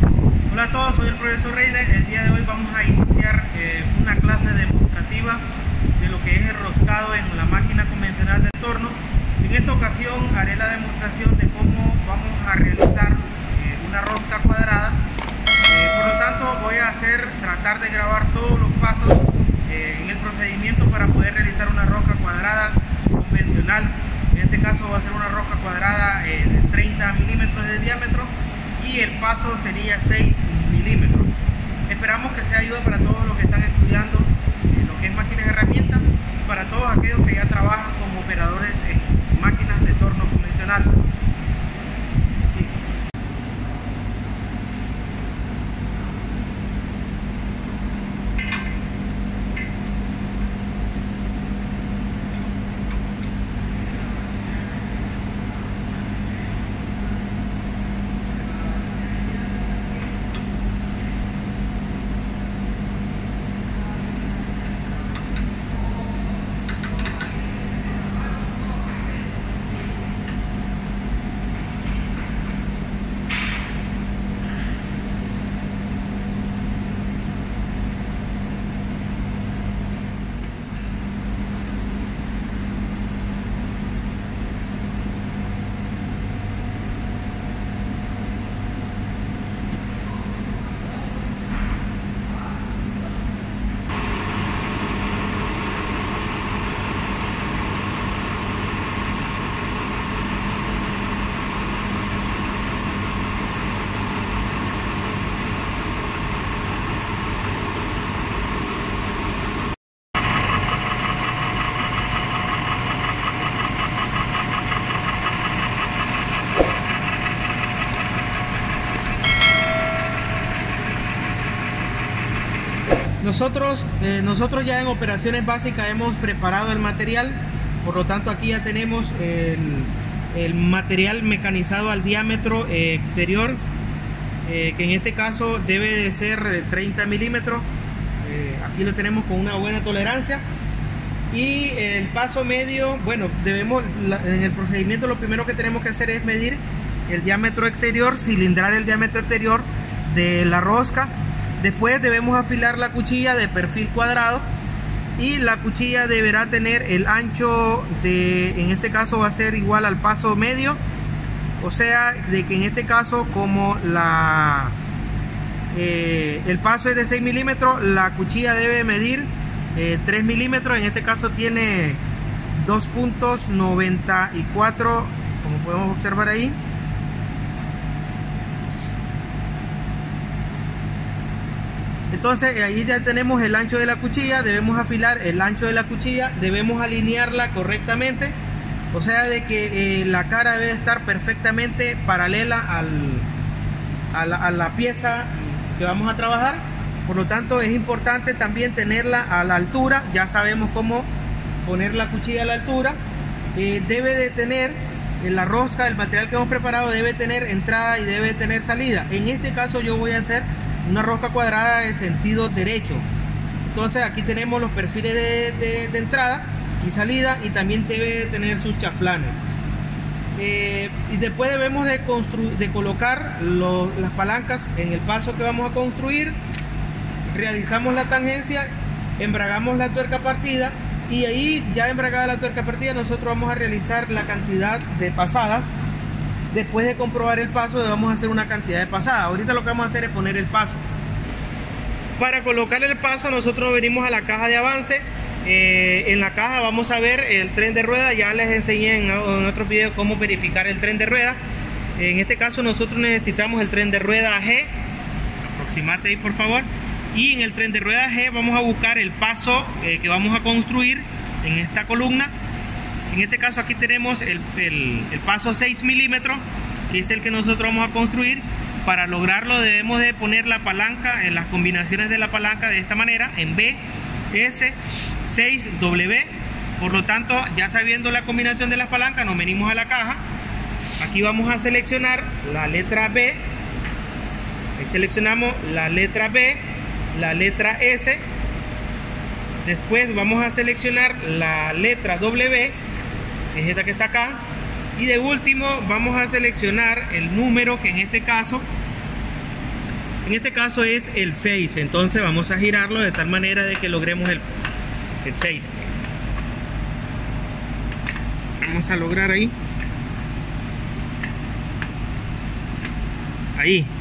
Hola a todos, soy el profesor Reiner. El día de hoy vamos a iniciar una clase demostrativa de lo que es el roscado en la máquina convencional de torno. En esta ocasión haré la demostración de cómo vamos a realizar una rosca cuadrada. Por lo tanto voy a tratar de grabar todos los pasos en el procedimiento para poder realizar una rosca cuadrada convencional. En este caso va a ser una rosca cuadrada de 30 milímetros de diámetro y el paso sería 6 milímetros. Esperamos que sea ayuda para todos los que están estudiando lo que es máquinas de herramientas y para todos aquellos que ya trabajan como operadores en máquinas de torno convencional. Nosotros ya en operaciones básicas hemos preparado el material, por lo tanto aquí ya tenemos el material mecanizado al diámetro exterior, que en este caso debe de ser de 30 milímetros. Aquí lo tenemos con una buena tolerancia. Y el paso medio, bueno, en el procedimiento lo primero que tenemos que hacer es medir el diámetro exterior, cilindrar el diámetro exterior de la rosca. Después debemos afilar la cuchilla de perfil cuadrado y la cuchilla deberá tener el ancho en este caso va a ser igual al paso medio, o sea de que en este caso como el paso es de 6 milímetros, la cuchilla debe medir 3 milímetros, en este caso tiene 2.94, como podemos observar ahí. Entonces ahí ya tenemos el ancho de la cuchilla, debemos afilar el ancho de la cuchilla, debemos alinearla correctamente, o sea de que la cara debe estar perfectamente paralela a la pieza que vamos a trabajar. Por lo tanto es importante también tenerla a la altura, ya sabemos cómo poner la cuchilla a la altura. Debe de tener la rosca, el material que hemos preparado debe tener entrada y debe tener salida. En este caso yo voy a hacer una rosca cuadrada de sentido derecho. Entonces aquí tenemos los perfiles de entrada y salida, y también debe tener sus chaflanes. Y después debemos de colocar las palancas en el paso que vamos a construir. Realizamos la tangencia, embragamos la tuerca partida, y ahí ya embragada la tuerca partida nosotros vamos a realizar la cantidad de pasadas. Después de comprobar el paso vamos a hacer una cantidad de pasadas. Ahorita lo que vamos a hacer es poner el paso. Para colocar el paso nosotros venimos a la caja de avance. En la caja vamos a ver el tren de rueda. Ya les enseñé en otro video cómo verificar el tren de rueda. En este caso nosotros necesitamos el tren de rueda G. Aproximate ahí por favor. Y en el tren de rueda G vamos a buscar el paso que vamos a construir en esta columna. En este caso aquí tenemos el paso 6 milímetros, que es el que nosotros vamos a construir. Para lograrlo debemos de poner la palanca en las combinaciones de la palanca de esta manera, en B, S, 6, W. Por lo tanto, ya sabiendo la combinación de las palancas, nos venimos a la caja. Aquí vamos a seleccionar la letra B. Ahí seleccionamos la letra B, la letra S. Después vamos a seleccionar la letra W, que es esta que está acá, y de último vamos a seleccionar el número, que en este caso En este caso es el 6, entonces vamos a girarlo de tal manera de que logremos el 6. Vamos a lograr ahí.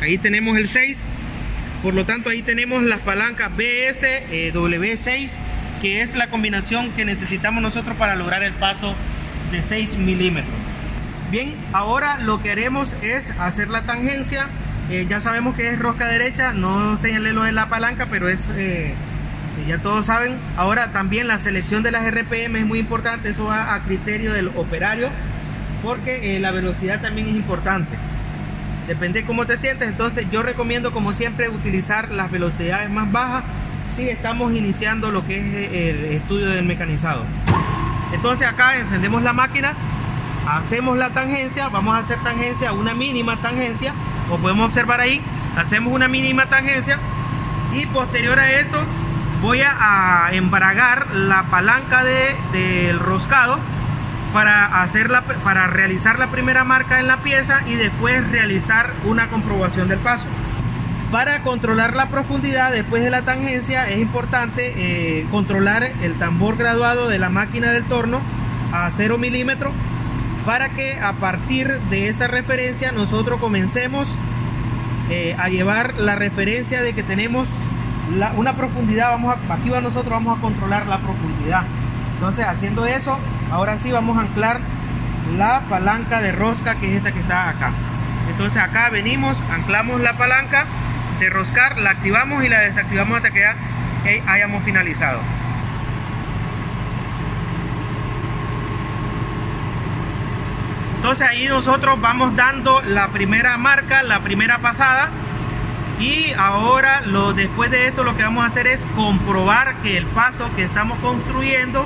Ahí tenemos el 6. Por lo tanto, ahí tenemos las palancas BS W6, que es la combinación que necesitamos nosotros para lograr el paso de 6 milímetros. Bien, ahora lo que haremos es hacer la tangencia. Ya sabemos que es rosca derecha, no señalé lo de la palanca, pero es ya todos saben. Ahora también la selección de las RPM es muy importante, eso va a criterio del operario, porque la velocidad también es importante. Depende de cómo te sientes, entonces yo recomiendo como siempre utilizar las velocidades más bajas si estamos iniciando lo que es el estudio del mecanizado. Entonces acá encendemos la máquina, hacemos la tangencia, vamos a hacer tangencia, una mínima tangencia, como podemos observar ahí, hacemos una mínima tangencia y posterior a esto voy a embragar la palanca del roscado para realizar la primera marca en la pieza y después realizar una comprobación del paso. Para controlar la profundidad después de la tangencia es importante controlar el tambor graduado de la máquina del torno a 0 milímetros para que a partir de esa referencia nosotros comencemos a llevar la referencia de que tenemos una profundidad. Aquí nosotros vamos a controlar la profundidad. Entonces, haciendo eso, ahora sí vamos a anclar la palanca de rosca, que es esta que está acá. Entonces acá venimos, anclamos la palanca de roscar, la activamos y la desactivamos hasta que ya hayamos finalizado. Entonces ahí nosotros vamos dando la primera marca, la primera pasada. Y ahora después de esto lo que vamos a hacer es comprobar que el paso que estamos construyendo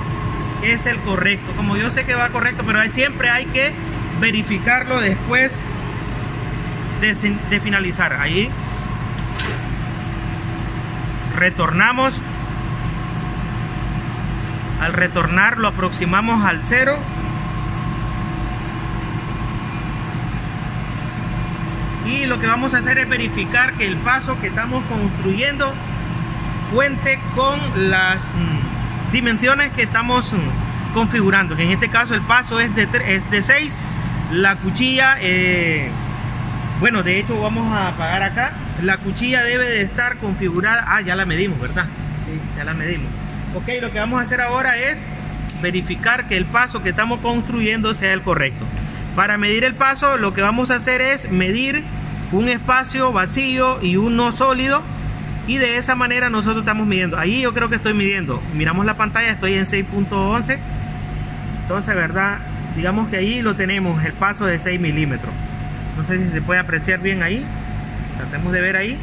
es el correcto. Como yo sé que va correcto, pero siempre hay que verificarlo después de finalizar. Ahí retornamos. Al retornar lo aproximamos al 0. Y lo que vamos a hacer es verificar que el paso que estamos construyendo cuente con las dimensiones que estamos configurando, que en este caso el paso es de 6. La cuchilla, bueno, de hecho vamos a apagar acá. La cuchilla debe de estar configurada. Ya la medimos, ¿verdad? Sí, ya la medimos. Ok, lo que vamos a hacer ahora es verificar que el paso que estamos construyendo sea el correcto. Para medir el paso, lo que vamos a hacer es medir un espacio vacío y uno sólido, y de esa manera nosotros estamos midiendo. Ahí yo creo que estoy midiendo, miramos la pantalla, estoy en 6.11. entonces, verdad, digamos que ahí lo tenemos, el paso de 6 milímetros. No sé si se puede apreciar bien ahí, tratemos de ver ahí,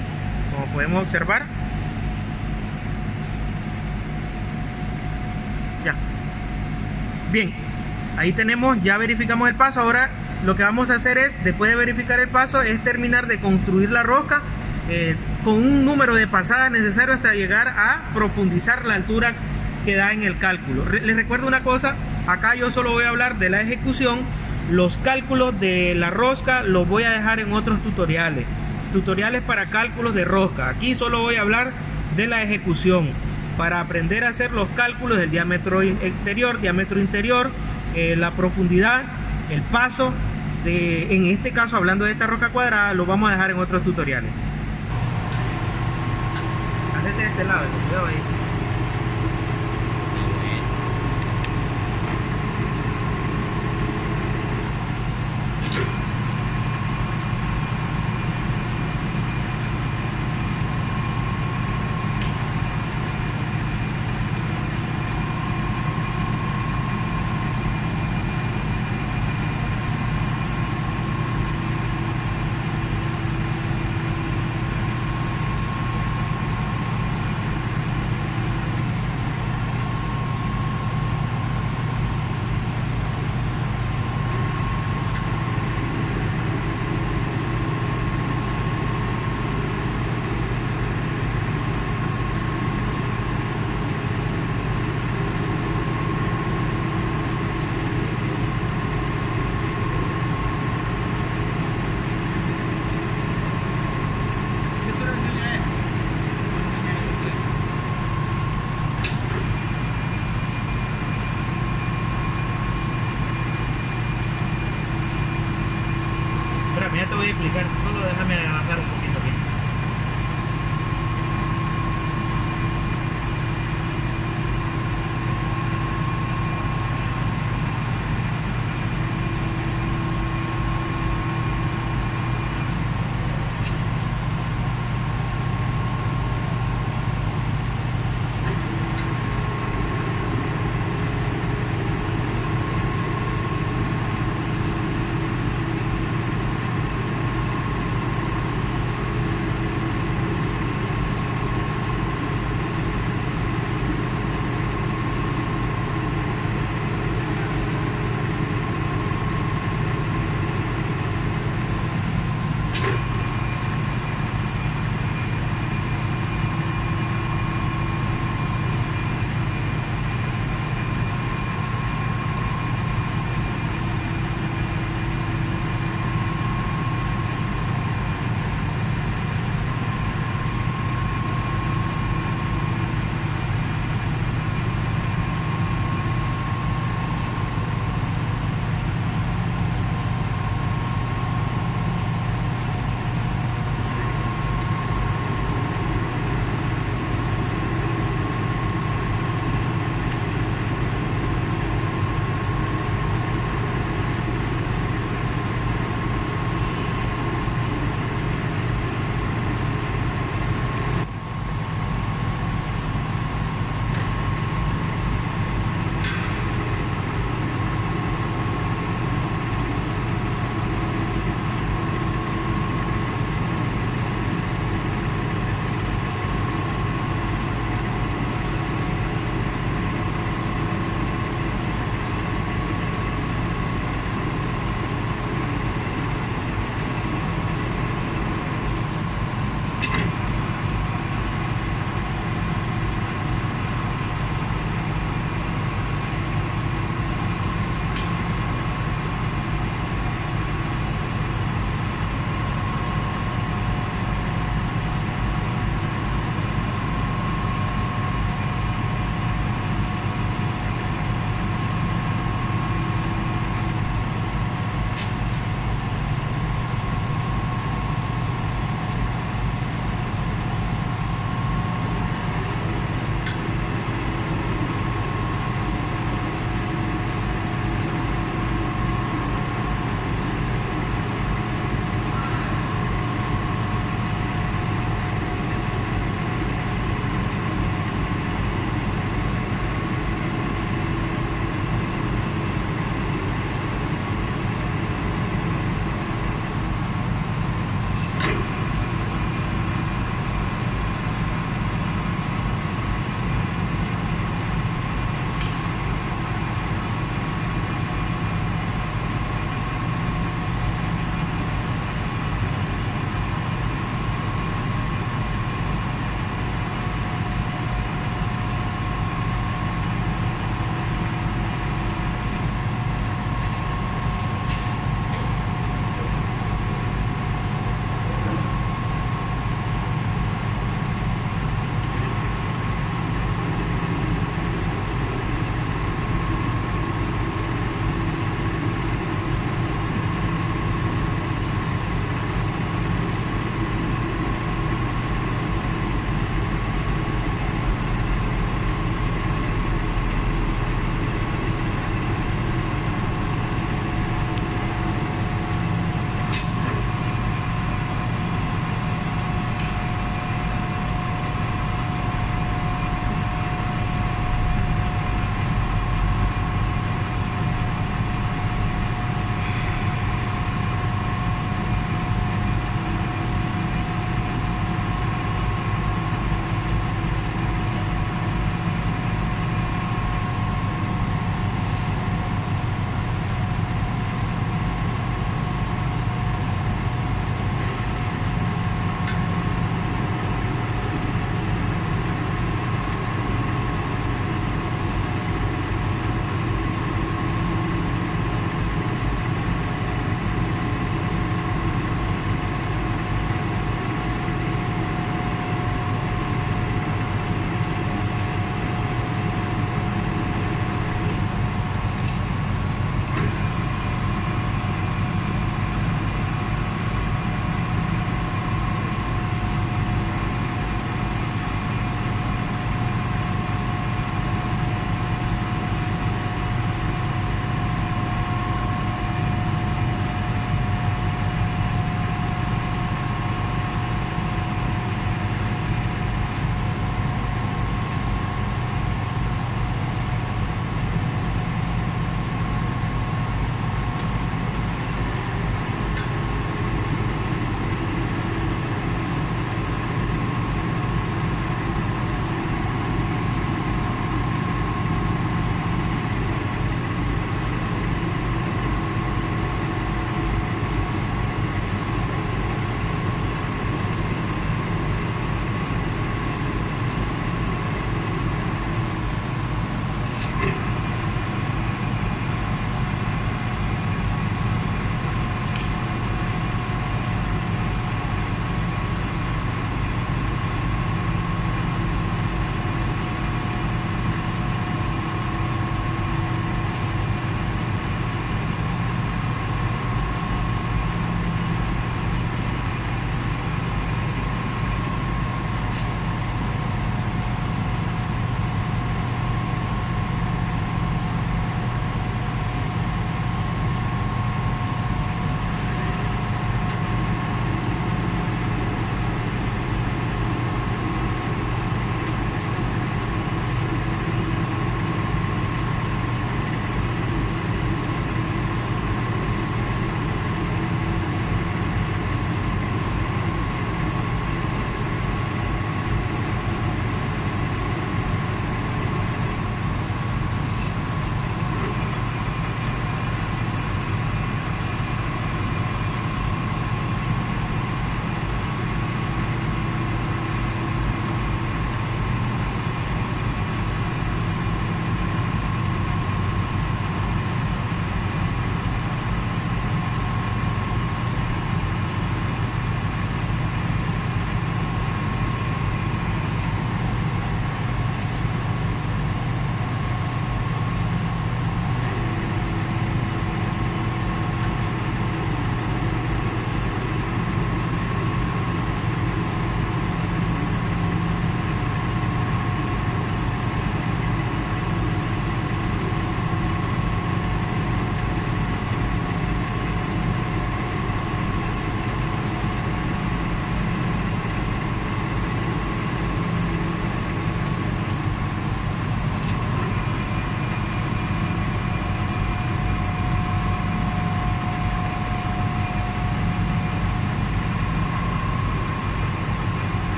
como podemos observar. Ya, bien, ahí tenemos, ya verificamos el paso. Ahora lo que vamos a hacer es, después de verificar el paso, es terminar de construir la rosca con un número de pasadas necesario hasta llegar a profundizar la altura que da en el cálculo. Les recuerdo una cosa, acá yo solo voy a hablar de la ejecución. Los cálculos de la rosca los voy a dejar en otros tutoriales para cálculos de rosca. Aquí solo voy a hablar de la ejecución para aprender a hacer los cálculos del diámetro exterior, diámetro interior, la profundidad, el paso. En este caso, hablando de esta roca cuadrada, lo vamos a dejar en otros tutoriales. Hacete de este lado, cuidado ahí. te voy a explicar, solo déjame avanzar un poquito aquí.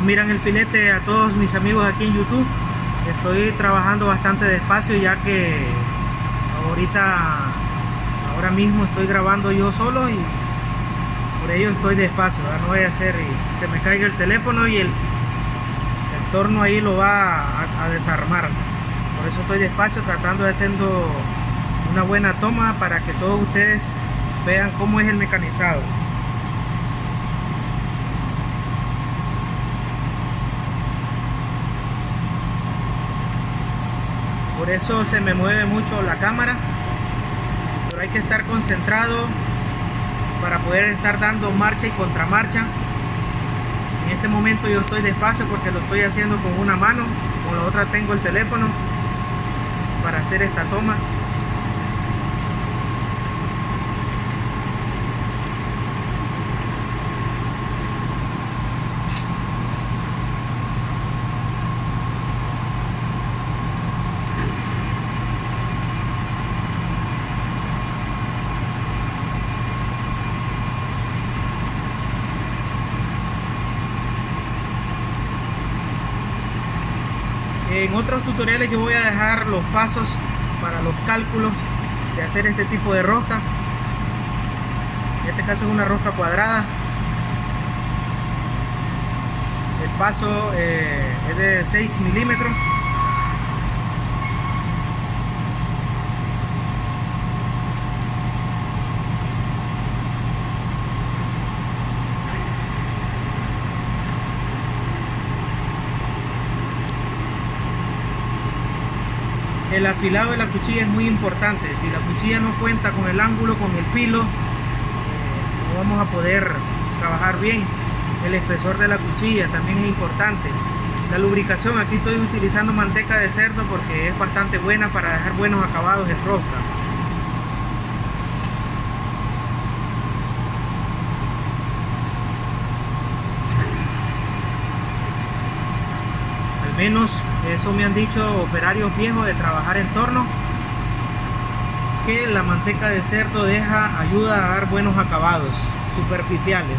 No miran el filete a todos mis amigos aquí en YouTube. Estoy trabajando bastante despacio, ya que ahora mismo estoy grabando yo solo y por ello estoy despacio, ¿verdad? No voy a hacer y se me caiga el teléfono y el torno ahí lo va a desarmar. Por eso estoy despacio, tratando de haciendo una buena toma para que todos ustedes vean cómo es el mecanizado. Por eso se me mueve mucho la cámara, pero hay que estar concentrado para poder estar dando marcha y contramarcha. En este momento yo estoy despacio porque lo estoy haciendo con una mano, con la otra tengo el teléfono para hacer esta toma. En otros tutoriales yo voy a dejar los pasos para los cálculos de hacer este tipo de rosca. En este caso es una rosca cuadrada. El paso es de 6 milímetros. El afilado de la cuchilla es muy importante. Si la cuchilla no cuenta con el ángulo, con el filo, no vamos a poder trabajar bien. El espesor de la cuchilla también es importante. La lubricación, aquí estoy utilizando manteca de cerdo porque es bastante buena para dejar buenos acabados en rosca. Al menos eso me han dicho operarios viejos de trabajar en torno, que la manteca de cerdo ayuda a dar buenos acabados superficiales.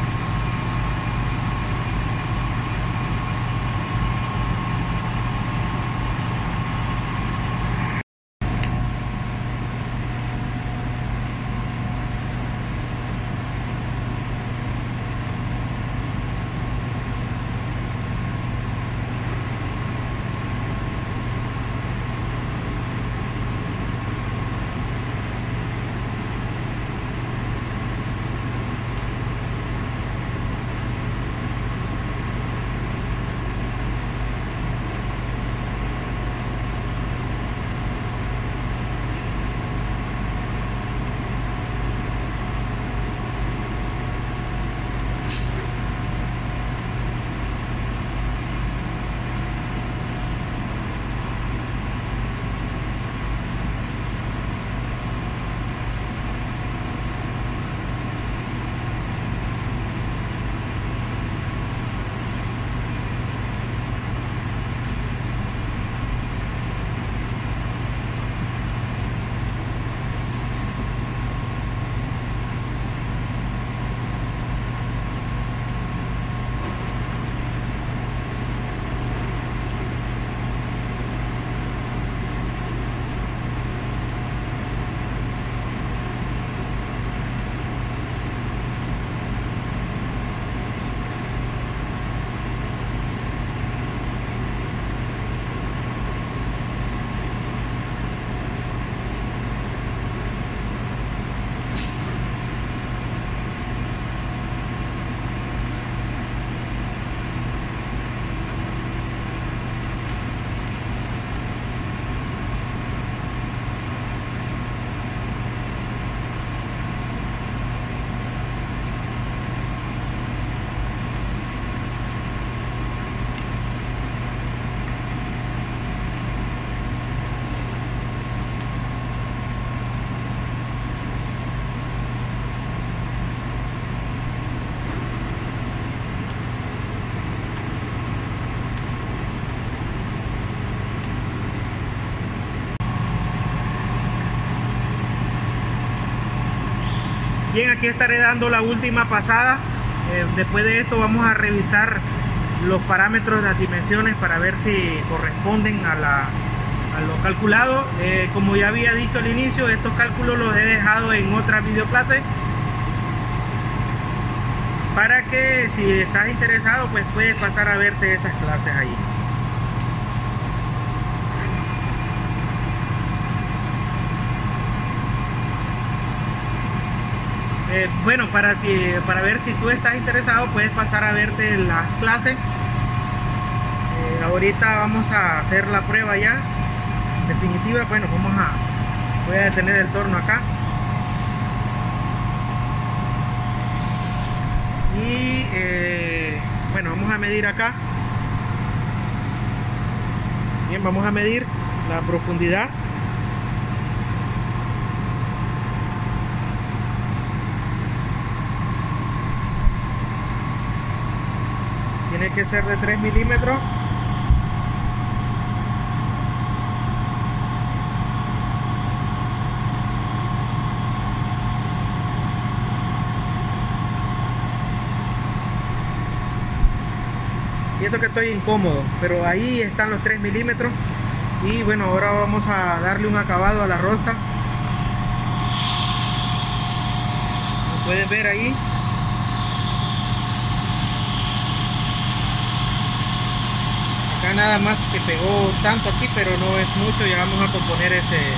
Bien, aquí estaré dando la última pasada. Después de esto vamos a revisar los parámetros, las dimensiones, para ver si corresponden a lo calculado. Como ya había dicho al inicio, estos cálculos los he dejado en otra videoclase, para que si estás interesado pues puedes pasar a verte esas clases ahí. Bueno, para ver si tú estás interesado puedes pasar a verte las clases. Ahorita vamos a hacer la prueba ya definitiva. Bueno, voy a detener el torno acá y bueno, vamos a medir acá. Bien, vamos a medir la profundidad. Tiene que ser de 3 milímetros. Siento que estoy incómodo, pero ahí están los 3 milímetros. Y bueno, ahora vamos a darle un acabado a la rosca. Como pueden ver ahí, acá nada más que pegó tanto aquí, pero no es mucho. Ya vamos a componer ese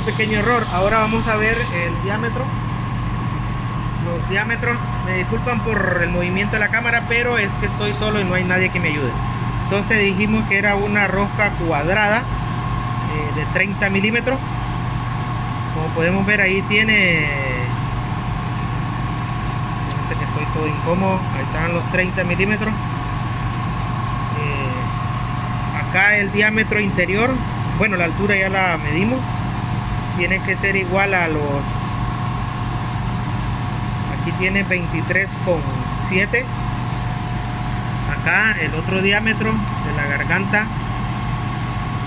pequeño error. Ahora vamos a ver el diámetro. Los diámetros, me disculpan por el movimiento de la cámara, pero es que estoy solo y no hay nadie que me ayude. Entonces dijimos que era una rosca cuadrada de 30 milímetros. Como podemos ver, ahí tiene, no sé, que estoy todo incómodo. Ahí están los 30 milímetros. Acá el diámetro interior, bueno, la altura ya la medimos, tiene que ser igual a los, aquí tiene 23,7. Acá el otro diámetro de la garganta,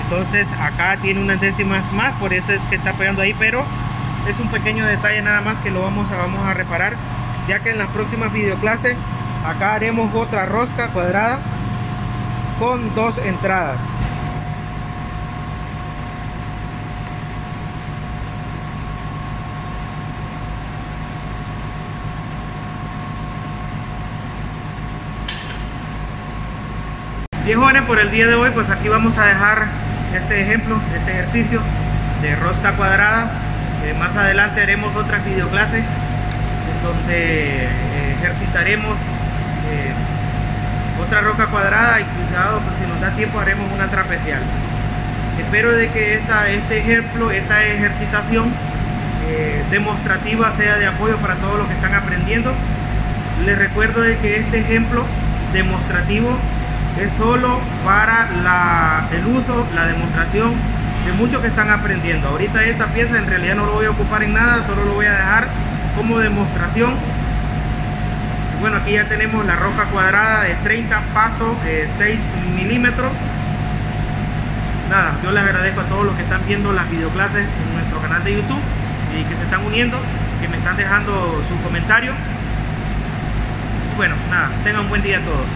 entonces acá tiene unas décimas más, por eso es que está pegando ahí, pero es un pequeño detalle nada más que lo vamos a reparar, ya que en las próximas videoclases acá haremos otra rosca cuadrada con 2 entradas. Bien, jóvenes, por el día de hoy pues aquí vamos a dejar este ejemplo, este ejercicio de rosca cuadrada. Más adelante haremos otras videoclases en donde ejercitaremos otra rosca cuadrada, y cuidado, pues si nos da tiempo haremos una trapecial. Espero de que este ejemplo, esta ejercitación demostrativa sea de apoyo para todos los que están aprendiendo. Les recuerdo de que este ejemplo demostrativo es solo para el uso, la demostración de muchos que están aprendiendo. Ahorita esta pieza en realidad no lo voy a ocupar en nada, solo lo voy a dejar como demostración. Bueno, aquí ya tenemos la rosca cuadrada de 30 pasos, 6 milímetros. Nada, yo les agradezco a todos los que están viendo las videoclases en nuestro canal de YouTube y que se están uniendo, que me están dejando sus comentarios. Bueno, nada, tengan un buen día a todos.